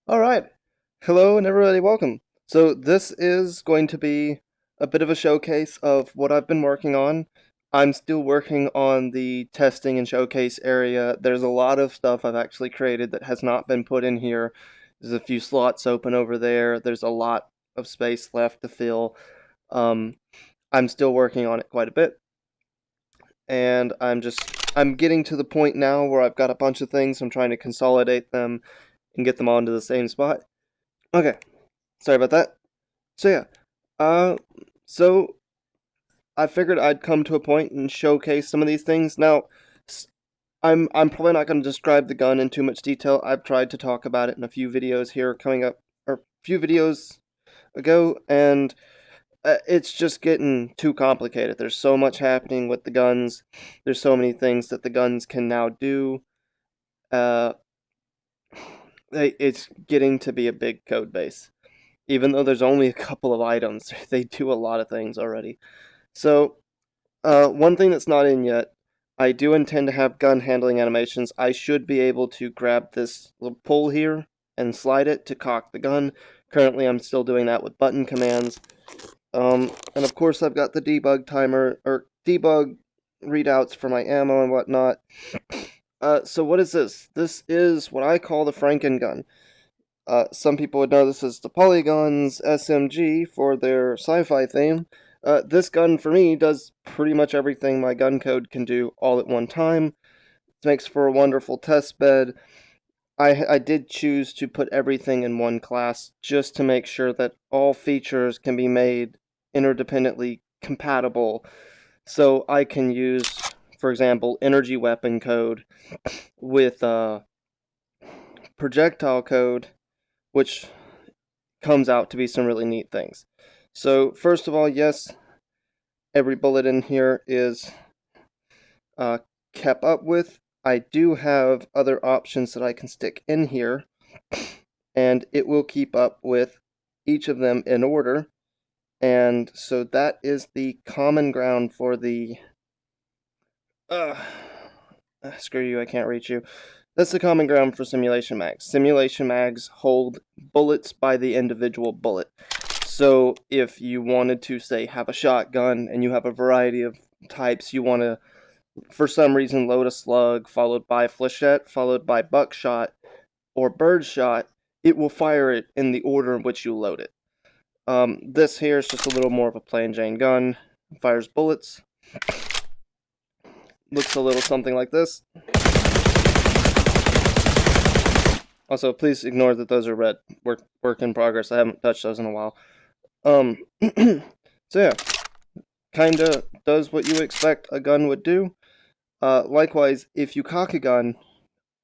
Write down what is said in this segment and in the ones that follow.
Alright, hello and everybody, welcome. So this is going to be a bit of a showcase of what I've been working on. I'm still working on the testing and showcase area. There's a lot of stuff I've actually created that has not been put in here. There's a few slots open over there. There's a lot of space left to fill. I'm still working on it quite a bit. And I'm getting to the point now where I've got a bunch of things. I'm trying to consolidate them and get them all into the same spot. Okay, sorry about that. So yeah, uh, so I figured I'd come to a point and showcase some of these things. Now, I'm probably not going to describe the gun in too much detail. I've tried to talk about it in a few videos here coming up, or a few videos ago, and it's just getting too complicated. There's so much happening with the guns. There's so many things that the guns can now do. Uh, it's getting to be a big code base. Even though there's only a couple of items, they do a lot of things already. So, one thing that's not in yet, I do intend to have gun handling animations. I should be able to grab this little pull here and slide it to cock the gun. Currently, I'm still doing that with button commands. And of course, I've got the debug timer, or debug readouts for my ammo and whatnot. So what is this? This is what I call the Franken gun. Some people would know this as the Polygon's SMG for their sci-fi theme. This gun, for me, does pretty much everything my gun code can do all at one time. It makes for a wonderful test bed. I did choose to put everything in one class just to make sure that all features can be made interdependently compatible. So I can use, for example, energy weapon code with projectile code, which comes out to be some really neat things. So first of all, yes, every bullet in here is kept up with. I do have other options that I can stick in here, and it will keep up with each of them in order. And so that is the common ground for the... screw you, I can't reach you. That's the common ground for simulation mags. Simulation mags hold bullets by the individual bullet. So if you wanted to, say, have a shotgun and you have a variety of types, you want to, for some reason, load a slug, followed by flechette, followed by buckshot, or birdshot, it will fire it in the order in which you load it. This here is just a little more of a plain Jane gun. Fires bullets. Looks a little something like this. Also, please ignore that those are red. Work in progress. I haven't touched those in a while. So yeah, kinda does what you would expect a gun would do. Likewise, if you cock a gun,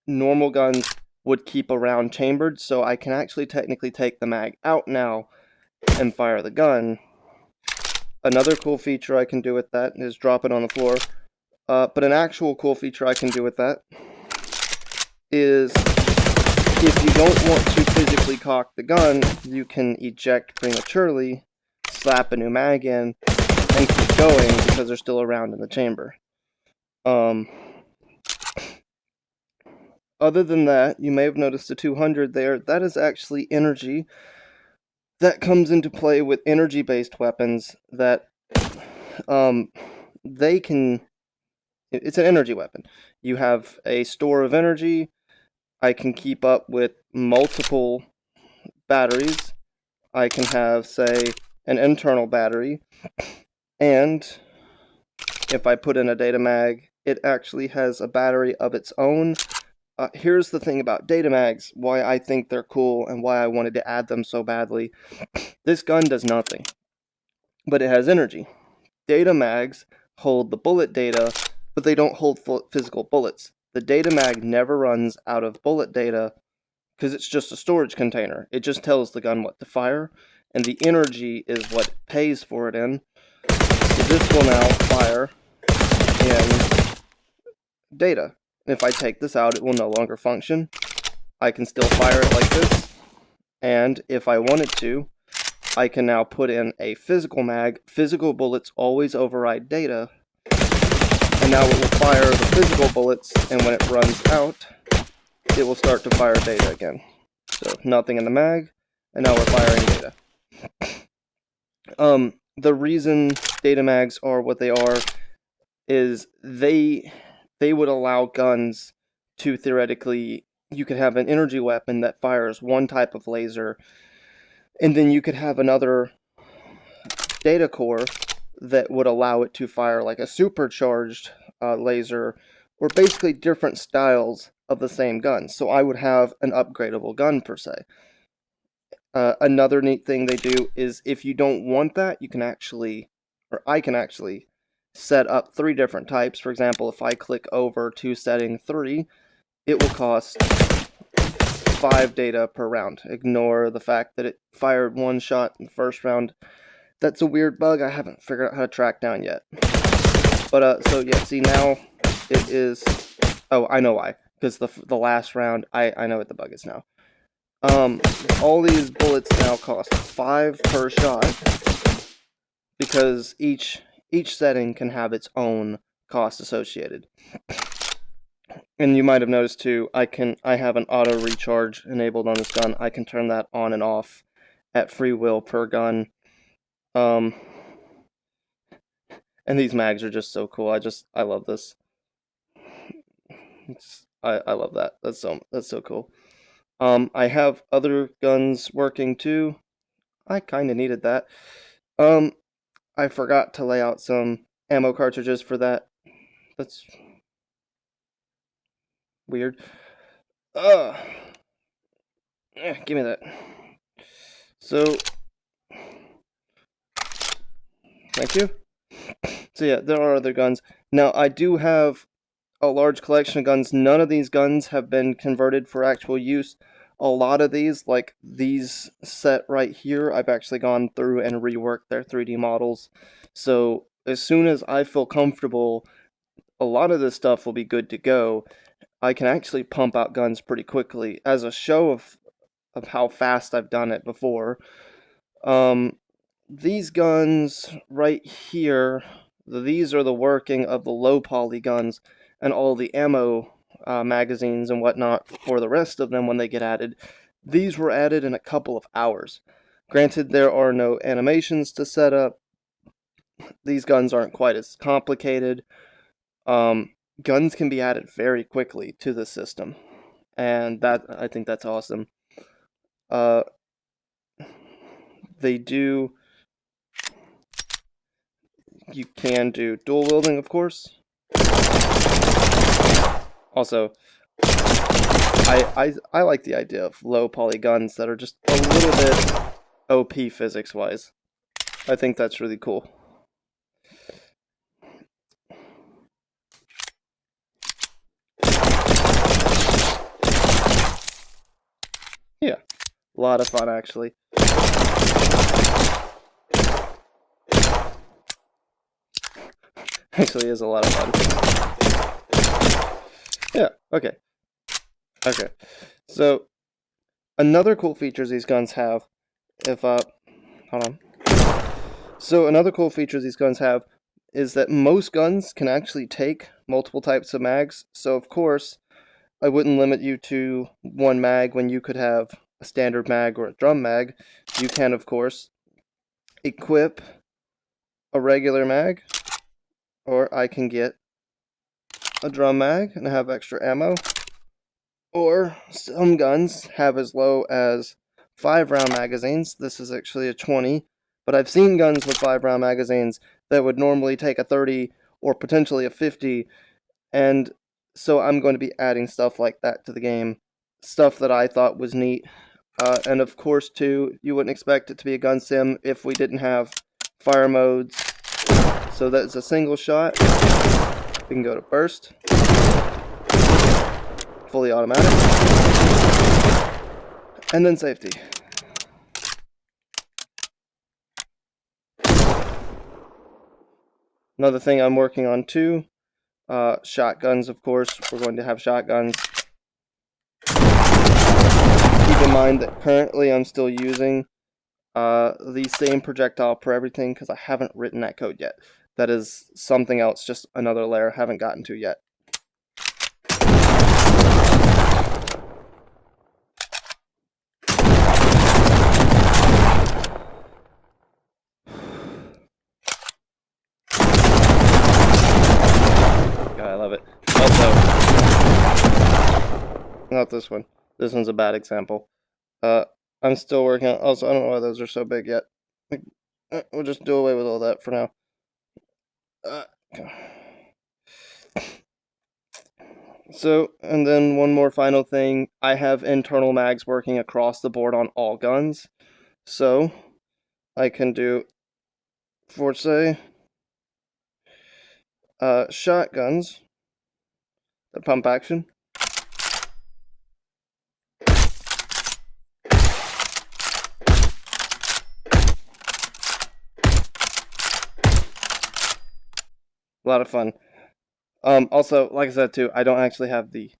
normal guns would keep a round chambered, so I can actually technically take the mag out now and fire the gun. Another cool feature I can do with that is drop it on the floor. But an actual cool feature I can do with that is, if you don't want to physically cock the gun, you can eject prematurely, slap a new mag in, and keep going because they're still around in the chamber. Other than that, you may have noticed the 200 there. That is actually energy. That comes into play with energy-based weapons that they can... It's an energy weapon. You have a store of energy. I can keep up with multiple batteries. I can have, say, an internal battery. And if I put in a data mag, it actually has a battery of its own. Here's the thing about data mags, why I think they're cool and why I wanted to add them so badly. This gun does nothing, but it has energy. Data mags hold the bullet data, but they don't hold physical bullets. The data mag never runs out of bullet data because it's just a storage container. It just tells the gun what to fire, and the energy is what pays for it in. So this will now fire in data. If I take this out, it will no longer function. I can still fire it like this, and if I wanted to, I can now put in a physical mag. Physical bullets always override data, and now it will fire the physical bullets, and when it runs out, it will start to fire data again. So nothing in the mag, and now we're firing data. The reason data mags are what they are is they would allow guns to theoretically, you could have an energy weapon that fires one type of laser, and then you could have another data core that would allow it to fire like a supercharged laser, or basically different styles of the same gun. So I would have an upgradable gun per se. Another neat thing they do is if you don't want that, you can actually, or I can actually, set up 3 different types. For example, if I click over to setting 3, it will cost 5 data per round. Ignore the fact that it fired 1 shot in the first round. That's a weird bug I haven't figured out how to track down yet. But, so yeah, see now it is, oh, I know why. Because the last round, I know what the bug is now. All these bullets now cost 5 per shot, because each setting can have its own cost associated. And you might have noticed too, I have an auto recharge enabled on this gun. I can turn that on and off at free will per gun. And these mags are just so cool. I love this. I love that. That's so cool. I have other guns working too. I kind of needed that. I forgot to lay out some ammo cartridges for that. That's weird. Give me that. So, thank you. So yeah, there are other guns. Now, I do have a large collection of guns. None of these guns have been converted for actual use. A lot of these, like these set right here, I've actually gone through and reworked their 3D models. So as soon as I feel comfortable, a lot of this stuff will be good to go. I can actually pump out guns pretty quickly as a show of how fast I've done it before. These guns right here, these are the working of the low poly guns, and all the ammo magazines and whatnot for the rest of them when they get added. These were added in a couple of hours. Granted, there are no animations to set up. These guns aren't quite as complicated. Guns can be added very quickly to the system, and I think that's awesome. They do. You can do dual wielding, of course. Also, I like the idea of low poly guns that are just a little bit OP physics wise. I think that's really cool. Yeah, a lot of fun actually. Actually is a lot of fun. Yeah, okay. Okay. So another cool feature these guns have, hold on. So another cool feature these guns have is that most guns can actually take multiple types of mags. So of course, I wouldn't limit you to one mag when you could have a standard mag or a drum mag. You can, of course, equip a regular mag, or I can get a drum mag and have extra ammo. Or some guns have as low as 5-round magazines. This is actually a 20, but I've seen guns with 5-round magazines that would normally take a 30 or potentially a 50, and so I'm going to be adding stuff like that to the game. Stuff that I thought was neat. And of course, too, you wouldn't expect it to be a gun sim if we didn't have fire modes. So that's a single shot. We can go to burst. Fully automatic. And then safety. Another thing I'm working on too, shotguns, of course. We're going to have shotguns. Keep in mind that currently I'm still using the same projectile per everything because I haven't written that code yet. That is something else, just another layer I haven't gotten to yet. not this one. This one's a bad example. I'm still working on. Also, I don't know why those are so big yet. We'll just do away with all that for now. So, and then one more final thing. I have internal mags working across the board on all guns. So, I can do, for say, shotguns, the pump action. A lot of fun. Also, like I said too, I don't actually have the.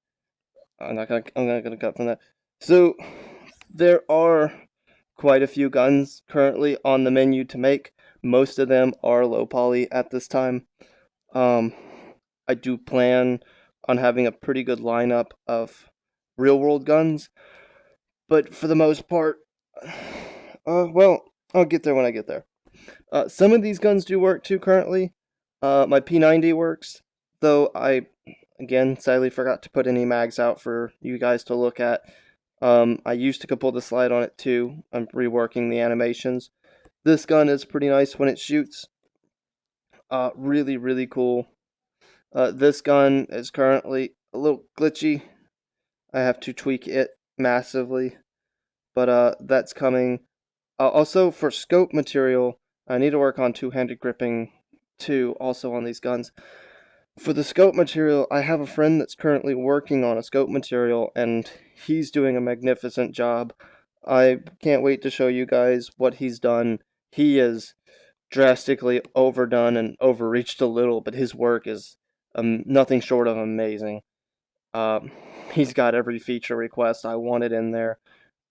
I'm not gonna cut from that. So, there are quite a few guns currently on the menu to make. Most of them are low poly at this time. I do plan on having a pretty good lineup of real world guns, but for the most part, well, I'll get there when I get there. Some of these guns do work too currently. My P90 works, though I, again, sadly forgot to put any mags out for you guys to look at. I used to pull the slide on it too. I'm reworking the animations. This gun is pretty nice when it shoots. Really, really cool. This gun is currently a little glitchy. I have to tweak it massively, but that's coming. Also, for scope material, I need to work on two-handed gripping too, also on these guns. For the scope material, I have a friend that's currently working on a scope material, and he's doing a magnificent job. I can't wait to show you guys what he's done. He is drastically overdone and overreached a little, but his work is nothing short of amazing. He's got every feature request I wanted in there,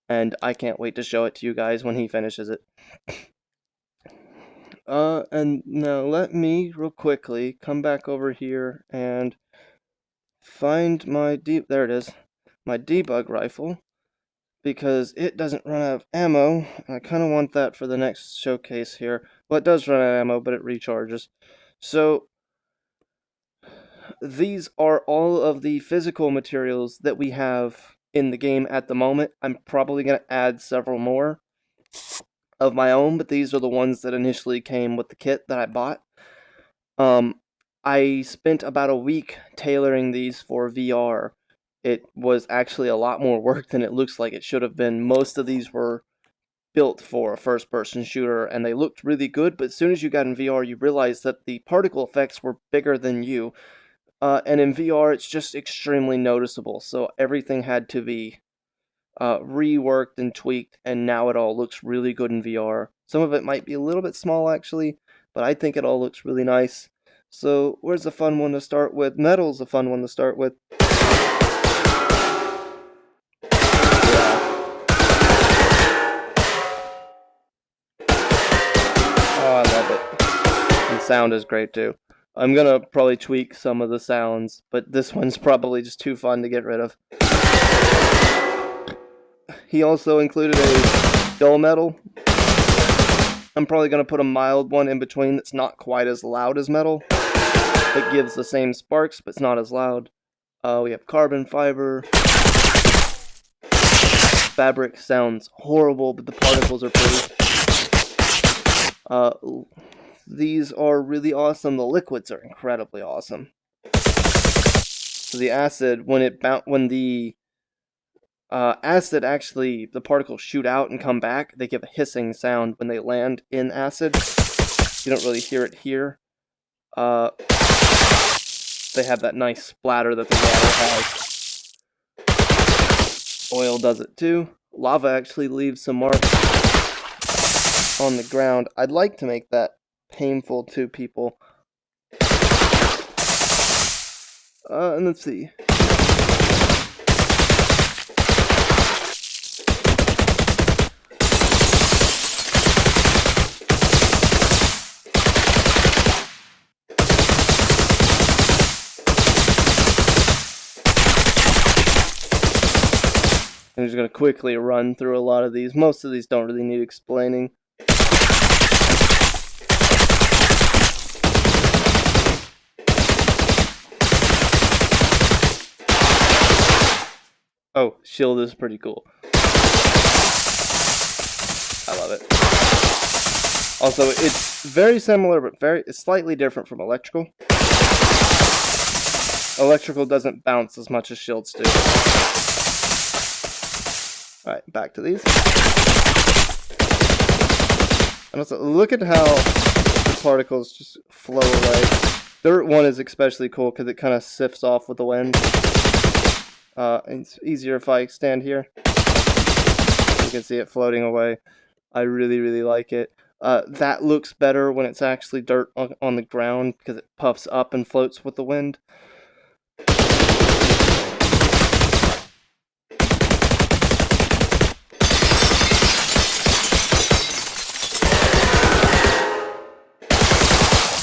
and I can't wait to show it to you guys when he finishes it. And now let me, real quickly, come back over here and find my there it is, my debug rifle, because it doesn't run out of ammo. I kind of want that for the next showcase here. Well, it does run out of ammo, but it recharges. So, these are all of the physical materials that we have in the game at the moment. I'm probably going to add several more of my own, but these are the ones that initially came with the kit that I bought. I spent about a week tailoring these for VR. It was actually a lot more work than it looks like it should have been. Most of these were built for a first-person shooter, and they looked really good, but as soon as you got in VR, you realized that the particle effects were bigger than you. And in VR, it's just extremely noticeable, so everything had to be reworked and tweaked, and now it all looks really good in VR. Some of it might be a little bit small, actually, but I think it all looks really nice. So, where's a fun one to start with? Metal's a fun one to start with. Yeah. Oh, I love it. And sound is great, too. I'm gonna probably tweak some of the sounds, but this one's probably just too fun to get rid of. He also included a dull metal. I'm probably going to put a mild one in between that's not quite as loud as metal. It gives the same sparks, but it's not as loud. We have carbon fiber. Fabric sounds horrible, but the particles are pretty. These are really awesome. The liquids are incredibly awesome. So the acid, when the acid actually, the particles shoot out and come back, they give a hissing sound when they land in acid. You don't really hear it here. They have that nice splatter that the water has. Oil does it too. Lava actually leaves some marks on the ground. I'd like to make that painful to people. And let's see. I'm just going to quickly run through a lot of these. Most of these don't really need explaining. Oh, shield is pretty cool. I love it. Also, it's very similar, but it's slightly different from electrical. Electrical doesn't bounce as much as shields do. Alright, back to these. And also, look at how the particles just flow away. Dirt one is especially cool because it kind of sifts off with the wind. It's easier if I stand here. You can see it floating away. I really, really like it. That looks better when it's actually dirt on the ground because it puffs up and floats with the wind.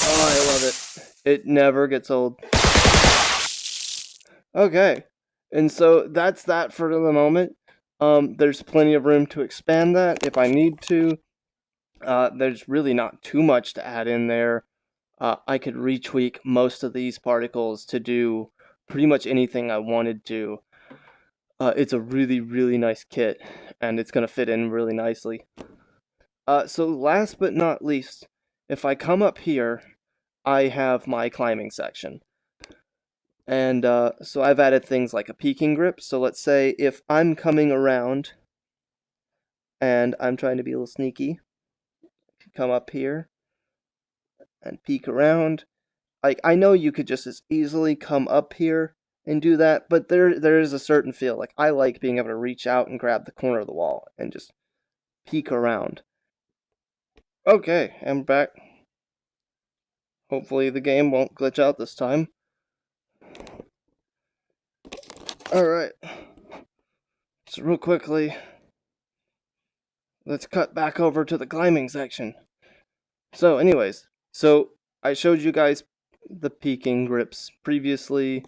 Oh, I love it. It never gets old. Okay, and so that's that for the moment. There's plenty of room to expand that if I need to. There's really not too much to add in there. I could retweak most of these particles to do pretty much anything I wanted to. It's a really, really nice kit, and it's going to fit in really nicely. So last but not least, if I come up here, I have my climbing section. And so I've added things like a peeking grip. So let's say if I'm coming around and I'm trying to be a little sneaky, come up here and peek around. Like, I know you could just as easily come up here and do that, but there is a certain feel. Like, I like being able to reach out and grab the corner of the wall and just peek around. Okay, I'm back. Hopefully the game won't glitch out this time. Alright. So real quickly, let's cut back over to the climbing section. So anyways, so I showed you guys the peeking grips previously.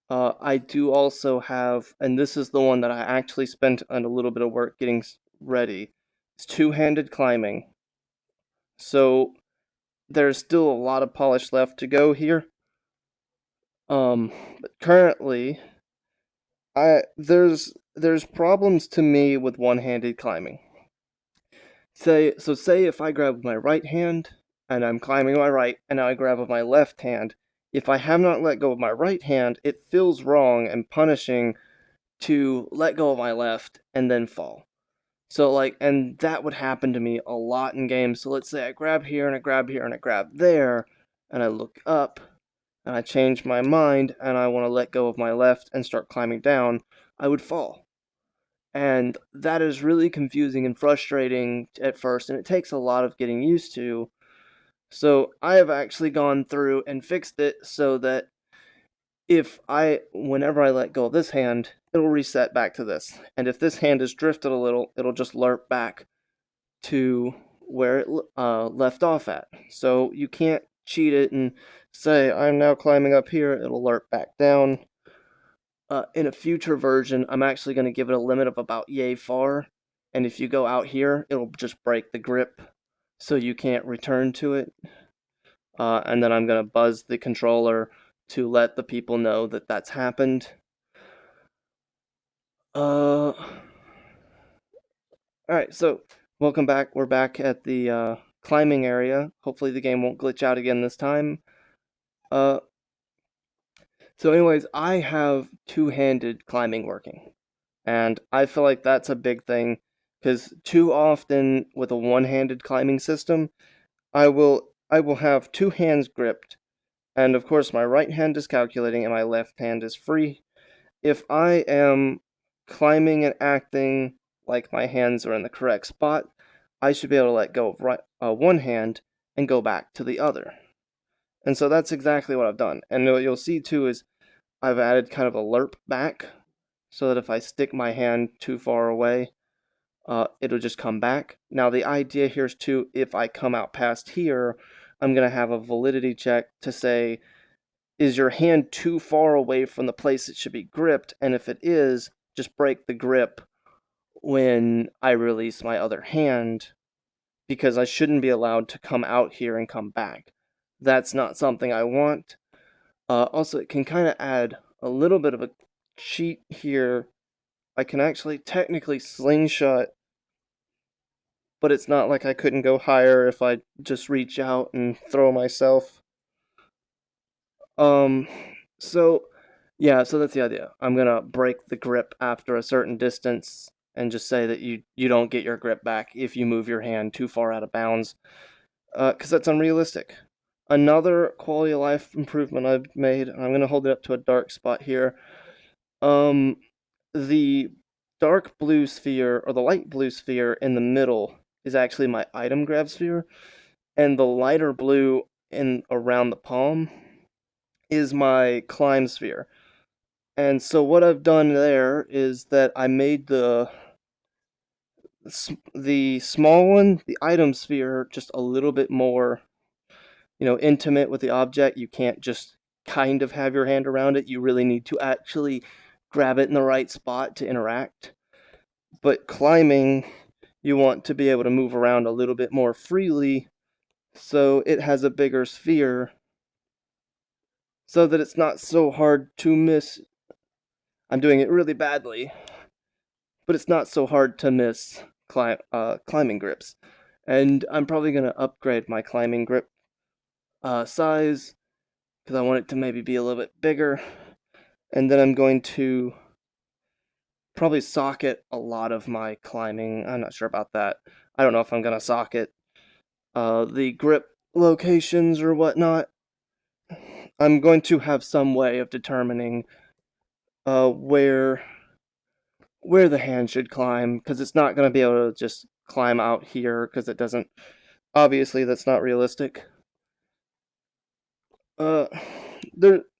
I do also have, and this is the one that I actually spent a little bit of work getting ready. It's two-handed climbing. So there's still a lot of polish left to go here. But currently, there's problems to me with one-handed climbing. Say if I grab with my right hand and I'm climbing my right, and now I grab with my left hand. If I have not let go of my right hand, it feels wrong and punishing to let go of my left and then fall. So like, and that would happen to me a lot in games. So let's say I grab here and I grab here and I grab there, and I look up and I change my mind and I want to let go of my left and start climbing down, I would fall. And that is really confusing and frustrating at first, and it takes a lot of getting used to. So I have actually gone through and fixed it so that whenever I let go of this hand, it'll reset back to this. And if this hand is drifted a little, it'll just lerp back to where it left off at. So you can't cheat it and say, I'm now climbing up here, it'll lerp back down. In a future version, I'm actually going to give it a limit of about yay far. And if you go out here, it'll just break the grip, so you can't return to it. And then I'm going to buzz the controller to let the people know that that's happened. Alright, so welcome back. We're back at the climbing area. Hopefully the game won't glitch out again this time. So anyways, I have two-handed climbing working. And I feel like that's a big thing, because too often with a one-handed climbing system, I will have two hands gripped, and of course my right hand is calculating and my left hand is free. If I am climbing and acting like my hands are in the correct spot, I should be able to let go of one hand and go back to the other. And so that's exactly what I've done. And what you'll see too is I've added kind of a lerp back, so that if I stick my hand too far away, it'll just come back. Now the idea here is too, if I come out past here, I'm going to have a validity check to say, is your hand too far away from the place it should be gripped? And if it is, just break the grip when I release my other hand, because I shouldn't be allowed to come out here and come back. That's not something I want. Also, it can kind of add a little bit of a cheat here I can actually technically slingshot, but it's not like I couldn't go higher if I just reach out and throw myself. Um, so yeah, so that's the idea. I'm gonna break the grip after a certain distance and just say that you don't get your grip back if you move your hand too far out of bounds, because that's unrealistic. Another quality of life improvement I've made, and I'm gonna hold it up to a dark spot here. Um, the dark blue sphere or the light blue sphere in the middle is actually my item grab sphere, and the lighter blue in around the palm is my climb sphere. And so what I've done there is that I made the small one, the item sphere, just a little bit more, intimate with the object. You can't just kind of have your hand around it. You really need to actually grab it in the right spot to interact. But climbing, you want to be able to move around a little bit more freely, so it has a bigger sphere so that it's not so hard to miss. I'm doing it really badly, but it's not so hard to miss climbing grips. And I'm probably going to upgrade my climbing grip size because I want it to maybe be a little bit bigger. And then I'm going to probably socket a lot of my climbing. I'm not sure about that. I don't know if I'm going to socket the grip locations or whatnot. I'm going to have some way of determining where the hand should climb, because it's not going to be able to just climb out here, because it doesn't. Obviously, that's not realistic. Uh,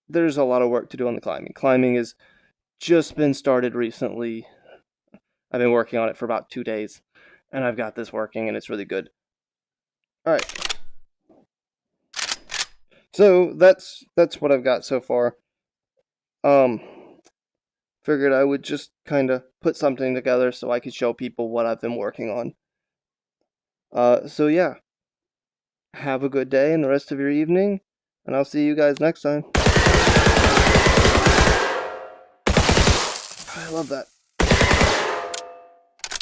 there's a lot of work to do on the climbing. Climbing has just been started recently. I've been working on it for about 2 days, and I've got this working, and it's really good. All right. So that's what I've got so far. Figured I would just kind of put something together so I could show people what I've been working on. So yeah, have a good day and the rest of your evening, and I'll see you guys next time. I love that.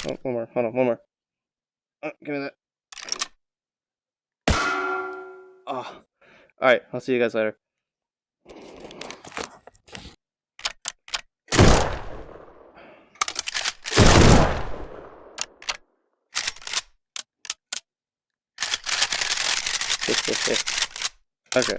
Oh, one more. Hold on, one more. Give me that. Oh. Alright, I'll see you guys later. Okay.